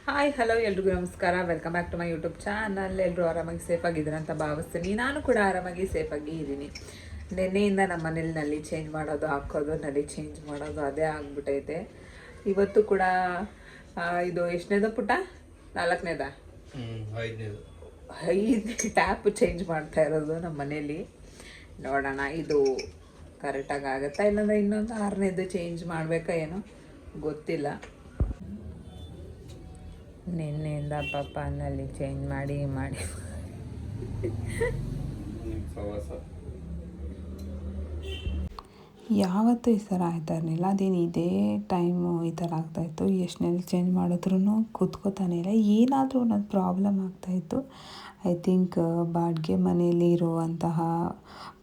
Hi hello ಎಲ್ರಿಗೂ ನಮಸ್ಕಾರ. Welcome back to my YouTube channel. ಎಲ್ಲರೂ ಆರಾಮಾಗಿ ಸೇಫಾಗಿದ್ದೀರ ಅಂತ ಭಾವಿಸ್ತೀನಿ. ನಾನು ಕೂಡ ಆರಾಮಾಗಿ ಸೇಫಾಗಿ ಇದ್ದೀನಿ. ನಿನ್ನೆಯಿಂದ ನಮ್ಮ ಮನೇಲಿ ನಲ್ಲಿ ಚೇಂಜ್ ಮಾಡೋದು, ಹಾಕೋದು, ನಲ್ಲಿ ಚೇಂಜ್ ಮಾಡೋದು ಅದೇ ಆಗ್ಬಿಟ್ಟೈತೆ. ಇವತ್ತು ಕೂಡ ಇದು ಎಷ್ಟನೇದ ಪುಟ್ಟ? 4ನೇದ? 5ನೇ ಟ್ಯಾಪ್ ಚೇಂಜ್ ಮಾಡ್ತಾ ಇರೋದು ನಮ್ಮ ಮನೇಲಿ. ನೋಡೋಣ ಇದು ಕರೆಕ್ಟಾಗಿ ಆಗುತ್ತಾ, ಇಲ್ಲಾಂದರೆ ಇನ್ನೊಂದು 6ನೇದು ಚೇಂಜ್ ಮಾಡಬೇಕಾ ಏನೋ ಗೊತ್ತಿಲ್ಲ. ನಿನ್ನೆಯಿಂದ ಪಾಪ ನಲ್ಲಿ ಚೇಂಜ್ ಮಾಡಿ ಯಾವತ್ತೂ ಈ ಥರ ಆಯ್ತಾ ಇರಲಿಲ್ಲ. ಅದೇನು ಇದೇ ಟೈಮು ಈ ಥರ ಆಗ್ತಾಯಿತ್ತು. ಎಷ್ಟು ನಲ್ಲಿ ಚೇಂಜ್ ಮಾಡಿದ್ರೂ ಕೂತ್ಕೋತಾನೆ ಇಲ್ಲ. ಏನಾದರೂ ಒಂದೊಂದು ಪ್ರಾಬ್ಲಮ್ ಆಗ್ತಾಯಿತ್ತು. ಐ ಥಿಂಕ್ ಬಾಡಿಗೆ ಮನೆಯಲ್ಲಿ ಇರುವಂತಹ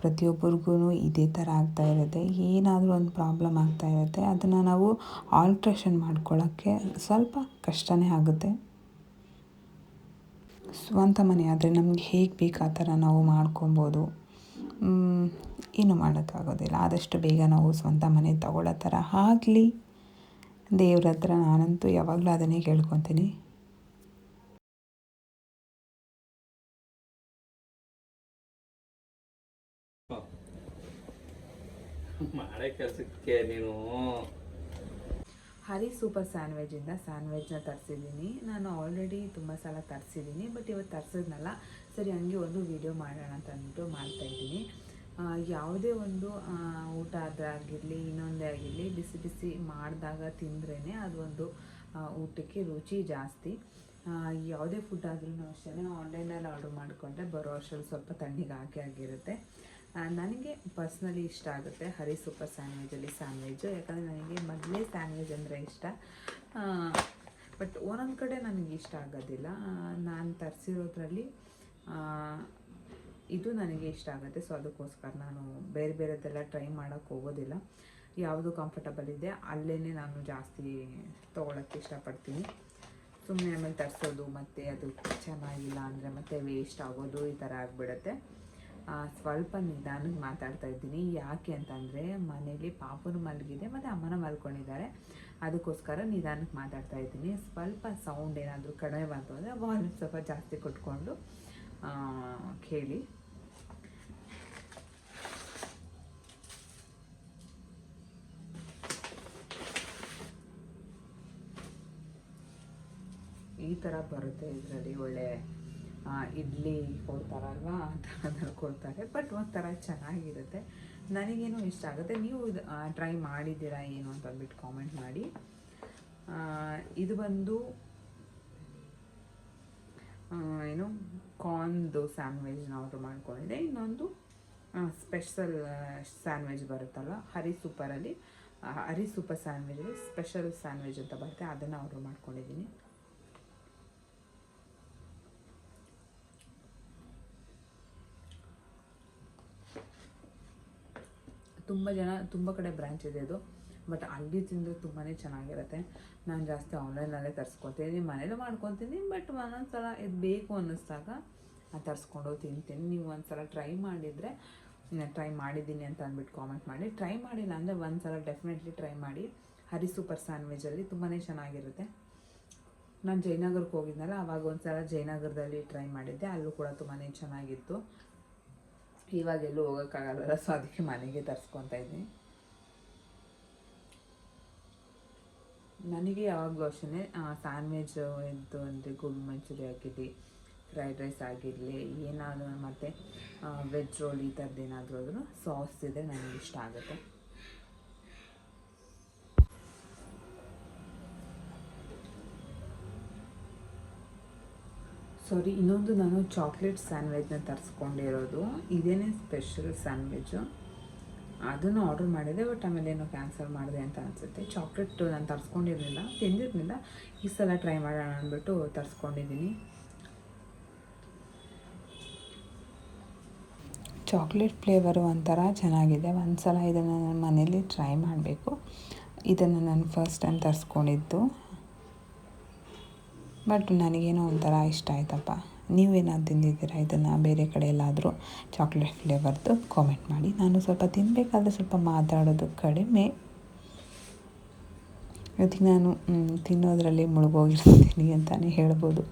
ಪ್ರತಿಯೊಬ್ಬರಿಗೂ ಇದೇ ಥರ ಆಗ್ತಾ ಇರುತ್ತೆ. ಏನಾದರೂ ಒಂದು ಪ್ರಾಬ್ಲಮ್ ಆಗ್ತಾ ಇರುತ್ತೆ. ಅದನ್ನು ನಾವು ಆಲ್ಟ್ರೇಷನ್ ಮಾಡ್ಕೊಳ್ಳೋಕ್ಕೆ ಸ್ವಲ್ಪ ಕಷ್ಟನೇ ಆಗುತ್ತೆ. ಸ್ವಂತ ಮನೆ ಆದರೆ ನಮಗೆ ಹೇಗೆ ಬೇಕು ಆ ಥರ ನಾವು ಮಾಡ್ಕೊಬೋದು. ಏನೂ ಮಾಡೋಕ್ಕಾಗೋದಿಲ್ಲ. ಆದಷ್ಟು ಬೇಗ ನಾವು ಸ್ವಂತ ಮನೆ ತಗೊಳ್ಳೋ ಥರ ಆಗಲಿ ದೇವ್ರ ಹತ್ರ. ನಾನಂತೂ ಯಾವಾಗಲೂ ಅದನ್ನೇ ಕೇಳ್ಕೊತೀನಿ. ಮಾಡೋ ಕೆಲಸಕ್ಕೆ ನೀನು ಹರಿ ಸೂಪರ್ ಸ್ಯಾಂಡ್ವಿಚಿಂದ ಸ್ಯಾಂಡ್ವಿಚ್ನ ತರಿಸಿದ್ದೀನಿ. ನಾನು ಆಲ್ರೆಡಿ ತುಂಬ ಸಲ ತರಿಸಿದ್ದೀನಿ, ಬಟ್ ಇವತ್ತು ತರಿಸಿದ್ನಲ್ಲ, ಸರಿ ಹಂಗೆ ಒಂದು ವಿಡಿಯೋ ಮಾಡೋಣ ಅಂತ ಅಂದ್ಬಿಟ್ಟು ಮಾಡ್ತಾಯಿದ್ದೀನಿ. ಯಾವುದೇ ಒಂದು ಊಟ ಆಗಿರಲಿ ಇನ್ನೊಂದೇ ಆಗಿರಲಿ, ಬಿಸಿ ಬಿಸಿ ಮಾಡಿದಾಗ ತಿಂದ್ರೇ ಅದೊಂದು ಊಟಕ್ಕೆ ರುಚಿ ಜಾಸ್ತಿ. ಯಾವುದೇ ಫುಡ್ ಆದ್ರೂ ಅಷ್ಟೇ ಆನ್ಲೈನಲ್ಲಿ ಆರ್ಡ್ರ್ ಮಾಡಿಕೊಂಡ್ರೆ ಬರೋ ಅಷ್ಟರಲ್ಲಿ ಸ್ವಲ್ಪ ತಣ್ಣಗೆ ಆಗಿರುತ್ತೆ. ನನಗೆ ಪರ್ಸ್ನಲಿ ಇಷ್ಟ ಆಗುತ್ತೆ ಹರಿ ಸೂಪರ್ ಸ್ಯಾಂಡ್ವಿಚಲ್ಲಿ ಸ್ಯಾಂಡ್ವಿಚ್ಚು. ಯಾಕಂದರೆ ನನಗೆ ಮೊದಲೇ ಸ್ಯಾಂಡ್ವಿಚ್ ಅಂದರೆ ಇಷ್ಟ. ಬಟ್ ಒಂದೊಂದು ಕಡೆ ನನಗೆ ಇಷ್ಟ ಆಗೋದಿಲ್ಲ. ನಾನು ತರಿಸಿರೋದ್ರಲ್ಲಿ ಇದು ನನಗೆ ಇಷ್ಟ ಆಗುತ್ತೆ. ಸೊ ಅದಕ್ಕೋಸ್ಕರ ನಾನು ಬೇರೆ ಬೇರೆದೆಲ್ಲ ಟ್ರೈ ಮಾಡೋಕ್ಕೆ ಹೋಗೋದಿಲ್ಲ. ಯಾವುದು ಕಂಫರ್ಟಬಲ್ ಇದೆ ಅಲ್ಲೇ ನಾನು ಜಾಸ್ತಿ ತೊಗೊಳಕ್ಕೆ ಇಷ್ಟಪಡ್ತೀನಿ. ಸುಮ್ಮನೆ ಆಮೇಲೆ ತರಿಸೋದು ಮತ್ತು ಅದು ಚೆನ್ನಾಗಿಲ್ಲ ಅಂದರೆ ಮತ್ತೆ ವೇಸ್ಟ್ ಆಗೋದು ಈ ಥರ ಆಗಿಬಿಡುತ್ತೆ. ಸ್ವಲ್ಪ ನಿಧಾನಕ್ಕೆ ಮಾತಾಡ್ತಾ ಇದ್ದೀನಿ. ಯಾಕೆ ಅಂತಂದರೆ ಮನೇಲಿ ಪಾಪನು ಮಲಗಿದೆ ಮತ್ತು ಅಮ್ಮನ ಮಲ್ಕೊಂಡಿದ್ದಾರೆ. ಅದಕ್ಕೋಸ್ಕರ ನಿಧಾನಕ್ಕೆ ಮಾತಾಡ್ತಾ ಇದ್ದೀನಿ. ಸ್ವಲ್ಪ ಸೌಂಡ್ ಏನಾದರೂ ಕಡಿಮೆ ಬಂತು ಅಂದರೆ ವಾಲ್ಯೂಮ್ ಸ್ವಲ್ಪ ಜಾಸ್ತಿ ಕೊಟ್ಕೊಂಡು ಕೇಳಿ. ಈ ಥರ ಬರುತ್ತೆ. ಇದರಲ್ಲಿ ಒಳ್ಳೆ ಇಡ್ಲಿ ಕೊಡ್ತಾರಲ್ವ, ಆ ಥರದಲ್ಲಿ ಕೊಡ್ತಾರೆ. ಬಟ್ ಒಂಥರ ಚೆನ್ನಾಗಿರುತ್ತೆ. ನನಗೇನು ಇಷ್ಟ ಆಗುತ್ತೆ. ನೀವು ಟ್ರೈ ಮಾಡಿದ್ದೀರಾ ಏನು ಅಂತ ಅಂದ್ಬಿಟ್ಟು ಕಾಮೆಂಟ್ ಮಾಡಿ. ಇದು ಬಂದು ಏನು ಕಾರ್ನ್ದು ಸ್ಯಾಂಡ್ವಿಚ್ನ ಆರ್ಡ್ರ್ ಮಾಡ್ಕೊಂಡಿದ್ದೆ. ಇನ್ನೊಂದು ಸ್ಪೆಷಲ್ ಸ್ಯಾಂಡ್ವಿಚ್ ಬರುತ್ತಲ್ಲ ಹರಿ ಸೂಪರಲ್ಲಿ, ಹರಿ ಸೂಪರ್ ಸ್ಯಾಂಡ್ವಿಚಲ್ಲಿ ಸ್ಪೆಷಲ್ ಸ್ಯಾಂಡ್ವಿಚ್ ಅಂತ ಬರುತ್ತೆ, ಅದನ್ನು ಆರ್ಡ್ರ್ ಮಾಡ್ಕೊಂಡಿದ್ದೀನಿ. ತುಂಬ ಕಡೆ ಬ್ರ್ಯಾಂಚ್ ಇದೆ ಅದು, ಬಟ್ ಅಲ್ಲಿ ತಿಂದರೆ ತುಂಬಾ ಚೆನ್ನಾಗಿರುತ್ತೆ. ನಾನು ಜಾಸ್ತಿ ಆನ್ಲೈನಲ್ಲೇ ತರಿಸ್ಕೊತೀನಿ, ಮನೇಲೂ ಮಾಡ್ಕೊತೀನಿ. ಬಟ್ ಒಂದೊಂದು ಸಲ ಇದು ಬೇಕು ಅನ್ನಿಸ್ದಾಗ ತರಿಸ್ಕೊಂಡು ತಿಂತೀನಿ. ನೀವು ಒಂದು ಸಲ ಟ್ರೈ ಮಾಡಿದರೆ, ಟ್ರೈ ಮಾಡಿದ್ದೀನಿ ಅಂತ ಅಂದ್ಬಿಟ್ಟು ಕಾಮೆಂಟ್ ಮಾಡಿ. ಟ್ರೈ ಮಾಡಿಲ್ಲ ಅಂದರೆ ಒಂದು ಸಲ ಡೆಫಿನೆಟ್ಲಿ ಟ್ರೈ ಮಾಡಿ. ಹರಿ ಸೂಪರ್ ಸ್ಯಾಂಡ್ವಿಚಲ್ಲಿ ತುಂಬಾ ಚೆನ್ನಾಗಿರುತ್ತೆ. ನಾನು ಜಯನಗರಕ್ಕೆ ಹೋಗಿದ್ನಲ್ಲ, ಆವಾಗ ಒಂದು ಸಲ ಜಯನಗರದಲ್ಲಿ ಟ್ರೈ ಮಾಡಿದ್ದೆ, ಅಲ್ಲೂ ಕೂಡ ತುಂಬಾ ಚೆನ್ನಾಗಿತ್ತು. ಇವಾಗೆಲ್ಲೂ ಹೋಗೋಕ್ಕಾಗಲ್ಲ, ಸೊ ಅದಕ್ಕೆ ಮನೆಗೆ ತರಿಸ್ಕೊತಾ ಇದ್ದೀನಿ. ನನಗೆ ಯಾವಾಗಲೂ ಅಷ್ಟೇ ಸ್ಯಾಂಡ್ವಿಚ್ ಇದು ಅಂದರೆ ಗೋಬಿ ಮಂಚೂರಿ ಆಗಿರಲಿ, ಫ್ರೈಡ್ ರೈಸ್ ಆಗಿರಲಿ, ಏನಾದರೂ ಮತ್ತು ವೆಜ್ ರೋಲ್ ಈ ಥರದ್ದು ಏನಾದರೂ ಆದ್ರೂ ಸಾಸ್ ಇದೆ ನನಗೆ ಇಷ್ಟ ಆಗುತ್ತೆ. ಸಾರಿ, ಇನ್ನೊಂದು ನಾನು ಚಾಕ್ಲೇಟ್ ಸ್ಯಾಂಡ್ವಿಚ್ನ ತರಿಸ್ಕೊಂಡಿರೋದು. ಇದೇನೇ ಸ್ಪೆಷಲ್ ಸ್ಯಾಂಡ್ವಿಚ್ಚು, ಅದನ್ನು ಆರ್ಡರ್ ಮಾಡಿದೆ. ಬಟ್ ಆಮೇಲೆ ಏನೋ ಕ್ಯಾನ್ಸಲ್ ಮಾಡಿದೆ ಅಂತ ಅನಿಸುತ್ತೆ. ಚಾಕ್ಲೇಟ್ ನಾನು ತರಿಸ್ಕೊಂಡಿರಲಿಲ್ಲ, ತಿಂದಿರಲಿಲ್ಲ. ಈ ಸಲ ಟ್ರೈ ಮಾಡೋಣ ಅಂದ್ಬಿಟ್ಟು ತರಿಸ್ಕೊಂಡಿದ್ದೀನಿ. ಚಾಕ್ಲೇಟ್ ಫ್ಲೇವರು ಒಂಥರ ಚೆನ್ನಾಗಿದೆ. ಒಂದು ಸಲ ಇದನ್ನು ನನ್ನ ಮನೇಲಿ ಟ್ರೈ ಮಾಡಬೇಕು. ಇದನ್ನು ನಾನು ಫಸ್ಟ್ ಟೈಮ್ ತರಿಸ್ಕೊಂಡಿದ್ದು, ಬಟ್ ನನಗೇನೋ ಒಂಥರ ಇಷ್ಟ ಆಯ್ತಪ್ಪ. ನೀವೇನಾದ್ರು ತಿಂದಿದ್ದೀರಾ ಇದನ್ನು ಬೇರೆ ಕಡೆ ಎಲ್ಲಾದರೂ ಚಾಕ್ಲೇಟ್ ಫ್ಲೇವರ್ದು? ಕಾಮೆಂಟ್ ಮಾಡಿ. ನಾನು ಸ್ವಲ್ಪ ತಿನ್ನಬೇಕಾದ್ರೆ ಸ್ವಲ್ಪ ಮಾತಾಡೋದು ಕಡಿಮೆ. ಇವತ್ತಿಗೆ ನಾನು ತಿನ್ನೋದ್ರಲ್ಲಿ ಮುಳುಗೋಗಿರ್ತೀನಿ ಅಂತಲೇ ಹೇಳ್ಬೋದು.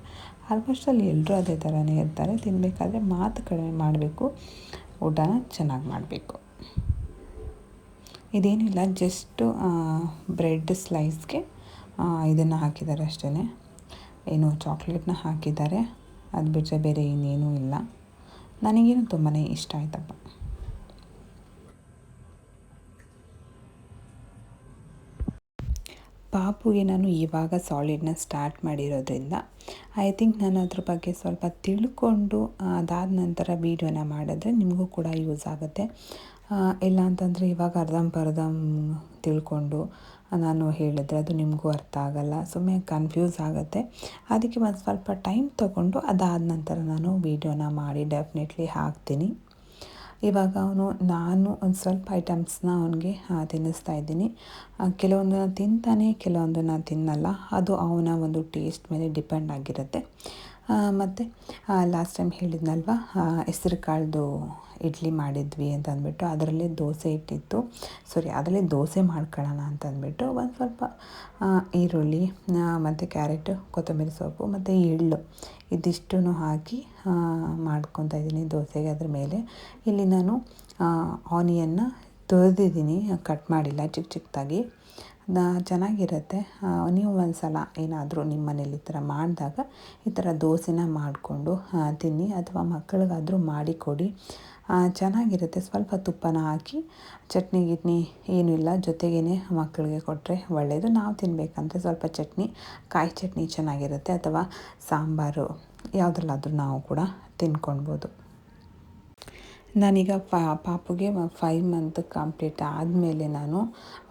ಆಲ್ಮೋಸ್ಟ್ ಅಲ್ಲಿ ಎಲ್ಲರೂ ಅದೇ ಥರನೇ ಇರ್ತಾರೆ. ತಿನ್ನಬೇಕಾದ್ರೆ ಮಾತು ಕಡಿಮೆ ಮಾಡಬೇಕು, ಊಟನ ಚೆನ್ನಾಗಿ ಮಾಡಬೇಕು. ಇದೇನಿಲ್ಲ, ಜಸ್ಟು ಬ್ರೆಡ್ ಸ್ಲೈಸ್ಗೆ ಇದನ್ನು ಹಾಕಿದ್ದಾರೆ ಅಷ್ಟೇ, ಏನು ಚಾಕ್ಲೇಟ್ನ ಹಾಕಿದ್ದಾರೆ. ಅದು ಬಿಟ್ಟರೆ ಬೇರೆ ಇನ್ನೇನೂ ಇಲ್ಲ. ನನಗೇನು ತುಂಬಾ ಇಷ್ಟ ಆಯ್ತಪ್ಪ. ಪಾಪುಗೆ ನಾನು ಇವಾಗ ಸಾಲಿಡ್ನ ಸ್ಟಾರ್ಟ್ ಮಾಡಿರೋದ್ರಿಂದ ಐ ಥಿಂಕ್ ನಾನು ಅದ್ರ ಬಗ್ಗೆ ಸ್ವಲ್ಪ ತಿಳ್ಕೊಂಡು ಅದಾದ ನಂತರ ವೀಡಿಯೋನ ಮಾಡಿದ್ರೆ ನಿಮಗೂ ಕೂಡ ಯೂಸ್ ಆಗುತ್ತೆ. ಇಲ್ಲ ಅಂತಂದರೆ ಇವಾಗ ಅರ್ಧಂಬರ್ಧ ತಿಳ್ಕೊಂಡು ನಾನು ಹೇಳಿದ್ರೆ ಅದು ನಿಮಗೂ ಅರ್ಥ ಆಗಲ್ಲ, ಸುಮ್ಮನೆ ಕನ್ಫ್ಯೂಸ್ ಆಗುತ್ತೆ. ಅದಕ್ಕೆ ಒಂದು ಸ್ವಲ್ಪ ಟೈಮ್ ತೊಗೊಂಡು ಅದಾದ ನಂತರ ನಾನು ವೀಡಿಯೋನ ಮಾಡಿ ಡೆಫಿನೆಟ್ಲಿ ಹಾಕ್ತೀನಿ. ಇವಾಗ ನಾನು ಒಂದು ಸ್ವಲ್ಪ ಐಟಮ್ಸ್ನ ಅವನಿಗೆ ತಿನ್ನಿಸ್ತಾ ಇದ್ದೀನಿ. ಕೆಲವೊಂದನ್ನ ತಿಂತಾನೆ, ಕೆಲವೊಂದನ್ನು ತಿನ್ನಲ್ಲ. ಅದು ಅವನ ಒಂದು ಟೇಸ್ಟ್ ಮೇಲೆ ಡಿಪೆಂಡ್ ಆಗಿರುತ್ತೆ. ಮತ್ತು ಲಾಸ್ಟ್ ಟೈಮ್ ಹೇಳಿದ್ನಲ್ವ, ಹೆಸರು ಕಾಳ್ದು ಇಡ್ಲಿ ಮಾಡಿದ್ವಿ ಅಂತ ಅಂದ್ಬಿಟ್ಟು ಅದರಲ್ಲೇ ದೋಸೆ ಇಟ್ಟಿತ್ತು. ಅದರಲ್ಲೇ ದೋಸೆ ಮಾಡ್ಕೊಳ್ಳೋಣ ಅಂತಂದ್ಬಿಟ್ಟು ಒಂದು ಸ್ವಲ್ಪ ಈರುಳ್ಳಿ ಮತ್ತು ಕ್ಯಾರೆಟು, ಕೊತ್ತಂಬರಿ ಸೊಪ್ಪು ಮತ್ತು ಎಳ್ಳು ಇದಿಷ್ಟೂ ಹಾಕಿ ಮಾಡ್ಕೊತಾ ಇದ್ದೀನಿ ದೋಸೆಗೆ. ಅದ್ರ ಮೇಲೆ ಇಲ್ಲಿ ನಾನು ಆನಿಯನ್ನ ತೊಳೆದಿದ್ದೀನಿ, ಕಟ್ ಮಾಡಿಲ್ಲ, ಚಿಕ್ಕ ಚಿಕ್ಕದಾಗಿ. ಚೆನ್ನಾಗಿರುತ್ತೆ. ನೀವು ಒಂದು ಸಲ ಏನಾದರೂ ನಿಮ್ಮ ಮನೇಲಿ ಈ ಥರ ಮಾಡಿದಾಗ ಈ ಥರ ದೋಸೆನ ಮಾಡಿಕೊಂಡು ತಿನ್ನಿ, ಅಥವಾ ಮಕ್ಕಳಿಗಾದರೂ ಮಾಡಿಕೊಡಿ, ಚೆನ್ನಾಗಿರುತ್ತೆ. ಸ್ವಲ್ಪ ತುಪ್ಪನ ಹಾಕಿ ಚಟ್ನಿ ಗಿಟ್ನಿ ಏನೂ ಇಲ್ಲ, ಜೊತೆಗೇ ಮಕ್ಕಳಿಗೆ ಕೊಟ್ಟರೆ ಒಳ್ಳೆಯದು. ನಾವು ತಿನ್ನಬೇಕಂದ್ರೆ ಸ್ವಲ್ಪ ಚಟ್ನಿ, ಕಾಯಿ ಚಟ್ನಿ ಚೆನ್ನಾಗಿರುತ್ತೆ, ಅಥವಾ ಸಾಂಬಾರು ಯಾವುದ್ರಲ್ಲಾದರೂ ನಾವು ಕೂಡ ತಿನ್ಕೊಳ್ಬೋದು. ನಾನೀಗ ಪಾಪುಗೆ 5 ಮಂತ್ ಕಂಪ್ಲೀಟ್ ಆದಮೇಲೆ ನಾನು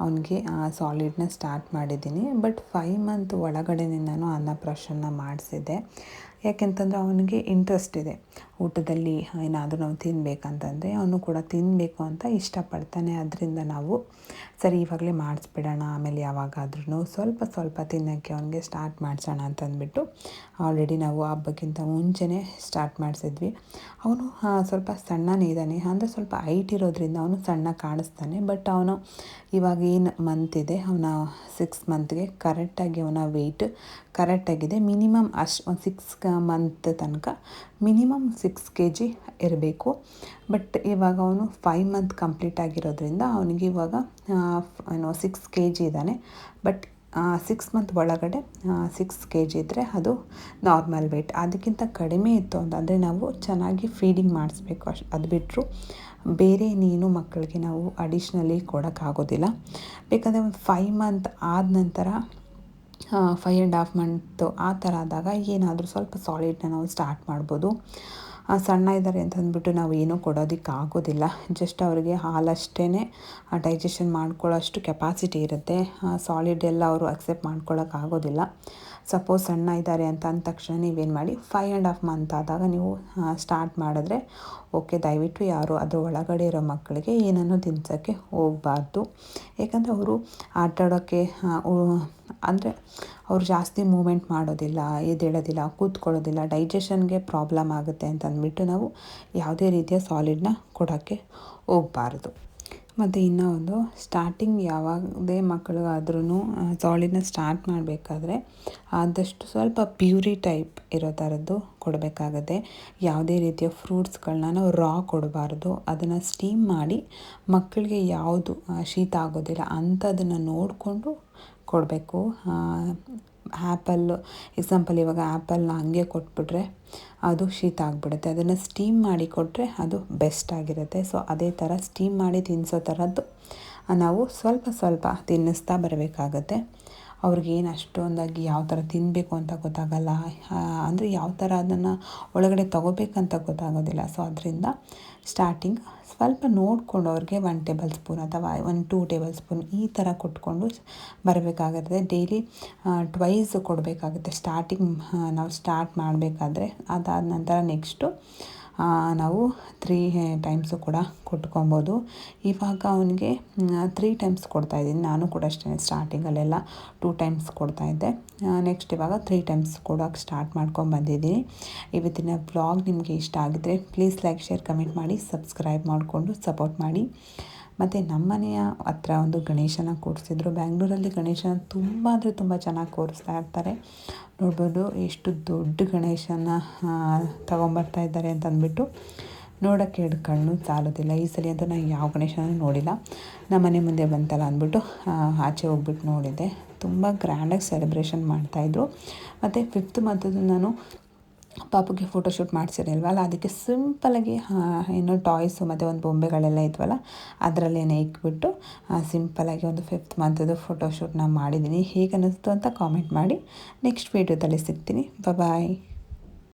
ಅವನಿಗೆ ಸಾಲಿಡ್ನ ಸ್ಟಾರ್ಟ್ ಮಾಡಿದ್ದೀನಿ. ಬಟ್ 5 ಮಂತ್ ಒಳಗಡೆನೇ ನಾನು ಅನ್ನಪ್ರಾಶನ ಮಾಡಿಸಿದ್ದೆ. ಯಾಕೆಂತಂದರೆ ಅವನಿಗೆ ಇಂಟ್ರೆಸ್ಟ್ ಇದೆ ಊಟದಲ್ಲಿ. ಏನಾದರೂ ನಾವು ತಿನ್ನಬೇಕಂತಂದರೆ ಅವನು ಕೂಡ ತಿನ್ನಬೇಕು ಅಂತ ಇಷ್ಟಪಡ್ತಾನೆ. ಅದರಿಂದ ನಾವು ಸರಿ ಇವಾಗಲೇ ಮಾಡಿಸ್ಬಿಡೋಣ, ಆಮೇಲೆ ಯಾವಾಗಾದ್ರೂ ಸ್ವಲ್ಪ ಸ್ವಲ್ಪ ತಿನ್ನೋಕ್ಕೆ ಅವನಿಗೆ ಸ್ಟಾರ್ಟ್ ಮಾಡಿಸೋಣ ಅಂತಂದ್ಬಿಟ್ಟು ಆಲ್ರೆಡಿ ನಾವು ಹಬ್ಬಕ್ಕಿಂತ ಮುಂಚೆನೇ ಸ್ಟಾರ್ಟ್ ಮಾಡಿಸಿದ್ವಿ. ಅವನು ಸ್ವಲ್ಪ ಸಣ್ಣನೇ ಇದ್ದಾನೆ, ಅಂದರೆ ಸ್ವಲ್ಪ ಹೈಟ್ ಇರೋದ್ರಿಂದ ಅವನು ಸಣ್ಣ ಕಾಣಿಸ್ತಾನೆ. ಬಟ್ ಅವನು ಇವಾಗ ಏನು ಮಂತ್ ಇದೆ, ಅವನ 6 ಮಂತ್ಗೆ ಕರೆಕ್ಟಾಗಿ ಅವನ ವೆಯ್ಟ್ ಕರೆಕ್ಟಾಗಿದೆ. ಮಿನಿಮಮ್ ಒಂದು 6 ಮಂತ್ ತನಕ ಮಿನಿಮಮ್ 6 kg ಇರಬೇಕು. ಬಟ್ ಇವಾಗ ಅವನು 5 ಮಂತ್ ಕಂಪ್ಲೀಟ್ ಆಗಿರೋದ್ರಿಂದ ಅವನಿಗೆ ಇವಾಗ 6 kg ಇದ್ದಾನೆ. ಬಟ್ 6 ಮಂತ್ ಒಳಗಡೆ 6 kg ಇದ್ದರೆ ಅದು ನಾರ್ಮಲ್ ವೆಯ್ಟ್. ಅದಕ್ಕಿಂತ ಕಡಿಮೆ ಇತ್ತು ಅಂತಂದರೆ ನಾವು ಚೆನ್ನಾಗಿ ಫೀಡಿಂಗ್ ಮಾಡಿಸ್ಬೇಕು. ಅದು ಬಿಟ್ಟರು ಬೇರೆ ನೀನು ಮಕ್ಕಳಿಗೆ ನಾವು ಅಡಿಷ್ನಲಿ ಕೊಡೋಕ್ಕಾಗೋದಿಲ್ಲ. ಬೇಕಂದರೆ ಒಂದು 5 ಮಂತ್ ಆದ ನಂತರ 5.5 ಮಂತು ಆ ಥರ ಆದಾಗ ಏನಾದರೂ ಸ್ವಲ್ಪ ಸಾಲಿಡ್ನ ನಾವು ಸ್ಟಾರ್ಟ್ ಮಾಡ್ಬೋದು. ಸಣ್ಣ ಇದ್ದಾರೆ ಅಂತಂದ್ಬಿಟ್ಟು ನಾವು ಏನೂ ಕೊಡೋದಕ್ಕಾಗೋದಿಲ್ಲ. ಜಸ್ಟ್ ಅವರಿಗೆ ಹಾಲಷ್ಟೇ ಡೈಜೆಷನ್ ಮಾಡ್ಕೊಳ್ಳೋಷ್ಟು ಕೆಪಾಸಿಟಿ ಇರುತ್ತೆ. ಸಾಲಿಡ್ ಎಲ್ಲ ಅವರು ಅಕ್ಸೆಪ್ಟ್ ಮಾಡ್ಕೊಳ್ಳೋಕ್ಕಾಗೋದಿಲ್ಲ. ಸಪೋಸ್ ಸಣ್ಣ ಇದ್ದಾರೆ ಅಂತ ಅಂದ ತಕ್ಷಣ ನೀವೇನು ಮಾಡಿ 5.5 ಮಂತ್ ಆದಾಗ ನೀವು ಸ್ಟಾರ್ಟ್ ಮಾಡಿದ್ರೆ ಓಕೆ. ದಯವಿಟ್ಟು ಯಾರು ಅದರ ಒಳಗಡೆ ಇರೋ ಮಕ್ಕಳಿಗೆ ಏನನ್ನೂ ತಿನ್ಸೋಕ್ಕೆ ಹೋಗಬಾರ್ದು. ಯಾಕಂದರೆ ಅವರು ಆಟಾಡೋಕ್ಕೆ ಅಂದರೆ ಅವರು ಜಾಸ್ತಿ ಮೂಮೆಂಟ್ ಮಾಡೋದಿಲ್ಲ, ಎದ್ದೇಳೋದಿಲ್ಲ, ಕೂತ್ಕೊಳ್ಳೋದಿಲ್ಲ, ಡೈಜೆಷನ್ಗೆ ಪ್ರಾಬ್ಲಮ್ ಆಗುತ್ತೆ ಅಂತ ಅಂದ್ಬಿಟ್ಟು ನಾವು ಯಾವುದೇ ರೀತಿಯ ಸಾಲಿಡ್ನ ಕೊಡೋಕ್ಕೆ ಹೋಗಬಾರ್ದು. ಮತ್ತು ಇನ್ನೂ ಒಂದು, ಸ್ಟಾರ್ಟಿಂಗ್ ಯಾವುದೇ ಮಕ್ಕಳಿಗಾದ್ರೂ ಸಾಲಿಡ್ನ ಸ್ಟಾರ್ಟ್ ಮಾಡಬೇಕಾದ್ರೆ ಆದಷ್ಟು ಸ್ವಲ್ಪ ಪ್ಯೂರಿ ಟೈಪ್ ಇರೋ ಥರದ್ದು ಕೊಡಬೇಕಾಗತ್ತೆ. ಯಾವುದೇ ರೀತಿಯ ಫ್ರೂಟ್ಸ್ಗಳನ್ನ ನಾವು ರಾ ಕೊಡಬಾರ್ದು. ಅದನ್ನು ಸ್ಟೀಮ್ ಮಾಡಿ ಮಕ್ಕಳಿಗೆ ಯಾವುದು ಶೀತ ಆಗೋದಿಲ್ಲ ಅಂಥದನ್ನು ನೋಡಿಕೊಂಡು ಕೊಡಬೇಕು. ಆ್ಯಪಲ್ಲು ಎಕ್ಸಾಂಪಲ್, ಇವಾಗ ಆ್ಯಪಲ್ನ ಹಂಗೆ ಕೊಟ್ಬಿಟ್ರೆ ಅದು ಶೀತ ಆಗಿಬಿಡುತ್ತೆ. ಅದನ್ನು ಸ್ಟೀಮ್ ಮಾಡಿ ಕೊಟ್ಟರೆ ಅದು ಬೆಸ್ಟ್ ಆಗಿರುತ್ತೆ. ಸೊ ಅದೇ ಥರ ಸ್ಟೀಮ್ ಮಾಡಿ ತಿನ್ನಿಸೋ ಥರದ್ದು ನಾವು ಸ್ವಲ್ಪ ಸ್ವಲ್ಪ ತಿನ್ನಿಸ್ತಾ ಬರಬೇಕಾಗತ್ತೆ. ಅವ್ರಿಗೇನು ಅಷ್ಟೊಂದಾಗಿ ಯಾವ ಥರ ತಿನ್ನಬೇಕು ಅಂತ ಗೊತ್ತಾಗಲ್ಲ, ಅಂದರೆ ಯಾವ ಥರ ಅದನ್ನು ಒಳಗಡೆ ತೊಗೋಬೇಕಂತ ಗೊತ್ತಾಗೋದಿಲ್ಲ. ಸೊ ಅದರಿಂದ ಸ್ಟಾರ್ಟಿಂಗ್ ಸ್ವಲ್ಪ ನೋಡಿಕೊಂಡು ಅವ್ರಿಗೆ 1 ಟೇಬಲ್ ಸ್ಪೂನ್ ಅಥವಾ 2 ಟೇಬಲ್ ಸ್ಪೂನ್ ಈ ಥರ ಕೊಟ್ಕೊಂಡು ಬರಬೇಕಾಗುತ್ತೆ. ಡೈಲಿ ಟ್ವೈಸ್ ಕೊಡಬೇಕಾಗುತ್ತೆ ಸ್ಟಾರ್ಟಿಂಗ್ ನಾವು ಸ್ಟಾರ್ಟ್ ಮಾಡಬೇಕಾದ್ರೆ. ಅದಾದ ನಂತರ ನೆಕ್ಸ್ಟು ನಾವು 3 ಟೈಮ್ಸು ಕೂಡ ಕೊಟ್ಕೊಬೋದು. ಇವಾಗ ಅವನಿಗೆ 3 ಟೈಮ್ಸ್ ಕೊಡ್ತಾಯಿದ್ದೀನಿ. ನಾನು ಕೂಡ ಅಷ್ಟೇ, ಸ್ಟಾರ್ಟಿಂಗಲ್ಲೆಲ್ಲ 2 ಟೈಮ್ಸ್ ಕೊಡ್ತಾಯಿದ್ದೆ. ನೆಕ್ಸ್ಟ್ ಇವಾಗ 3 ಟೈಮ್ಸ್ ಕೊಡೋಕ್ಕೆ ಸ್ಟಾರ್ಟ್ ಮಾಡ್ಕೊಂಡ್ಬಂದಿದ್ದೀನಿ. ಇವತ್ತಿನ ವ್ಲಾಗ್ ನಿಮಗೆ ಇಷ್ಟ ಆಗಿದ್ರೆ ಪ್ಲೀಸ್ ಲೈಕ್, ಶೇರ್, ಕಮೆಂಟ್ ಮಾಡಿ, ಸಬ್ಸ್ಕ್ರೈಬ್ ಮಾಡಿಕೊಂಡು ಸಪೋರ್ಟ್ ಮಾಡಿ. ಮತ್ತು ನಮ್ಮನೆಯ ಹತ್ರ ಒಂದು ಗಣೇಶನ ಕೂರಿಸಿದ್ರು. ಬ್ಯಾಂಗ್ಳೂರಲ್ಲಿ ಗಣೇಶನ ತುಂಬ ಅಂದರೆ ತುಂಬ ಚೆನ್ನಾಗಿ ಕೂರಿಸ್ತಾ ಇರ್ತಾರೆ. ನೋಡ್ಬೋದು ಎಷ್ಟು ದೊಡ್ಡ ಗಣೇಶನ ತಗೊಂಬರ್ತಾ ಇದ್ದಾರೆ ಅಂತ ಅಂದ್ಬಿಟ್ಟು ನೋಡೋಕ್ಕೆ 2 ಕಣ್ಣು ಸಾಲೋದಿಲ್ಲ. ಈ ಸಲ ಅಂತೂ ನಾನು ಯಾವ ಗಣೇಶನೂ ನೋಡಿಲ್ಲ. ನಮ್ಮ ಮನೆ ಮುಂದೆ ಬಂತಲ್ಲ ಅಂದ್ಬಿಟ್ಟು ಆಚೆ ಹೋಗ್ಬಿಟ್ಟು ನೋಡಿದ್ದೆ. ತುಂಬ ಗ್ರ್ಯಾಂಡಾಗಿ ಸೆಲೆಬ್ರೇಷನ್ ಮಾಡ್ತಾಯಿದ್ರು. ಮತ್ತು 5th ಮಂತದ್ದು ನಾನು ಪಾಪುಗೆ ಫೋಟೋಶೂಟ್ ಮಾಡಿಸಿರಲ್ವಲ್ಲ, ಅದಕ್ಕೆ ಸಿಂಪಲಾಗಿ ಏನೋ ಟಾಯ್ಸು ಮತ್ತು ಒಂದು ಬೊಂಬೆಗಳೆಲ್ಲ ಇದ್ವಲ್ಲ ಅದರಲ್ಲೇನೆ ಇಕ್ಬಿಟ್ಟು ಸಿಂಪಲಾಗಿ ಒಂದು 5th ಮಂತದ್ದು ಫೋಟೋಶೂಟ್ನ ಮಾಡಿದ್ದೀನಿ. ಹೇಗೆ ಅನ್ನಿಸ್ತು ಅಂತ ಕಾಮೆಂಟ್ ಮಾಡಿ. ನೆಕ್ಸ್ಟ್ ವೀಡಿಯೋದಲ್ಲಿ ಸಿಗ್ತೀನಿ. ಬಾಯ್.